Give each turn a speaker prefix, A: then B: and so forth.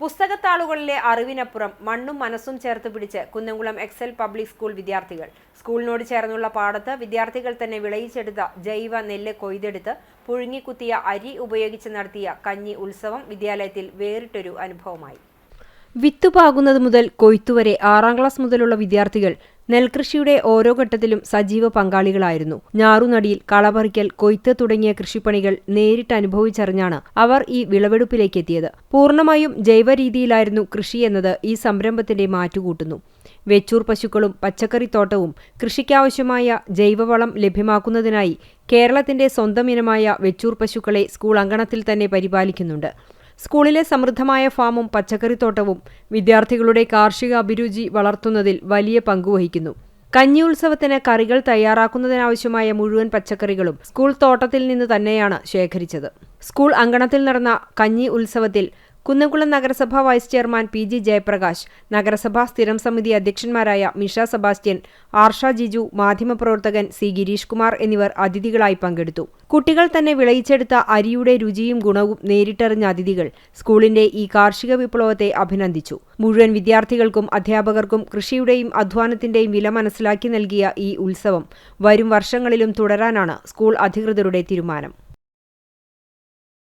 A: പുസ്തകത്താളുകളിലെ അറിവിനപ്പുറം മണ്ണും മനസ്സും ചേർത്ത് പിടിച്ച് കുന്നംകുളം എക്സൽ പബ്ലിക് സ്കൂൾ വിദ്യാർത്ഥികൾ. സ്കൂളിനോട് ചേർന്നുള്ള പാടത്ത് വിദ്യാർത്ഥികൾ തന്നെ വിളയിച്ചെടുത്ത ജൈവ നെല്ല് കൊയ്തെടുത്ത് പുഴുങ്ങിക്കുത്തിയ അരി ഉപയോഗിച്ച് നടത്തിയ കഞ്ഞി ഉത്സവം വിദ്യാലയത്തിൽ വേറിട്ടൊരു അനുഭവമായി. വിത്തുപാകുന്നത് മുതൽ കൊയ്ത്തുവരെ 6ാം ക്ലാസ് മുതലുള്ള വിദ്യാർത്ഥികൾ നെൽകൃഷിയുടെ ഓരോ ഘട്ടത്തിലും സജീവ പങ്കാളികളായിരുന്നു. ഞാറുനടിയിൽ, കളപറിക്കൽ, കൊയ്ത്ത് തുടങ്ങിയ കൃഷിപ്പണികൾ നേരിട്ട് അനുഭവിച്ചറിഞ്ഞാണ് അവർ ഈ വിളവെടുപ്പിലേക്ക് എത്തിയത്. പൂർണ്ണമായും ജൈവ രീതിയിലായിരുന്നു കൃഷി എന്നത് ഈ സംരംഭത്തിന്റെ മാറ്റുകൂട്ടുന്നു. വെച്ചൂർ പശുക്കളും പച്ചക്കറിത്തോട്ടവും കൃഷിക്കാവശ്യമായ ജൈവവളം ലഭ്യമാക്കുന്നതിനായി കേരളത്തിന്റെ സ്വന്തം ഇനമായ വെച്ചൂർ പശുക്കളെ സ്കൂൾ അങ്കണത്തിൽ തന്നെ പരിപാലിക്കുന്നുണ്ട്. സ്കൂളിലെ സമൃദ്ധമായ ഫാമും പച്ചക്കറിത്തോട്ടവും വിദ്യാർത്ഥികളുടെ കാർഷിക അഭിരുചി വളർത്തുന്നതിൽ വലിയ പങ്കുവഹിക്കുന്നു. കഞ്ഞി ഉത്സവത്തിന് കറികൾ തയ്യാറാക്കുന്നതിനാവശ്യമായ മുഴുവൻ പച്ചക്കറികളും സ്കൂൾ തോട്ടത്തിൽ നിന്ന് തന്നെയാണ് ശേഖരിച്ചത്. സ്കൂൾ അങ്കണത്തിൽ നടന്ന കഞ്ഞി ഉത്സവത്തിൽ കുന്നംകുളം നഗരസഭാ വൈസ് ചെയർമാൻ പി.ജി. ജയപ്രകാശ്, നഗരസഭാ സ്ഥിരം സമിതി അധ്യക്ഷന്മാരായ മിഷ സെബാസ്റ്റ്യൻ, ആർഷ ജിജു, മാധ്യമപ്രവർത്തകൻ സി. ഗിരീഷ് കുമാർ എന്നിവർ അതിഥികളായി പങ്കെടുത്തു. കുട്ടികൾ തന്നെ വിളയിച്ചെടുത്ത അരിയുടെ രുചിയും ഗുണവും നേരിട്ടറിഞ്ഞ അതിഥികൾ സ്കൂളിന്റെ ഈ കാർഷിക വിപ്ലവത്തെ അഭിനന്ദിച്ചു. മുഴുവൻ വിദ്യാർത്ഥികൾക്കും അധ്യാപകർക്കും കൃഷിയുടെയും അധ്വാനത്തിന്റെയും വില മനസ്സിലാക്കി നൽകിയ ഈ ഉത്സവം വരും വർഷങ്ങളിലും തുടരാനാണ് സ്കൂൾ അധികൃതരുടെ തീരുമാനം.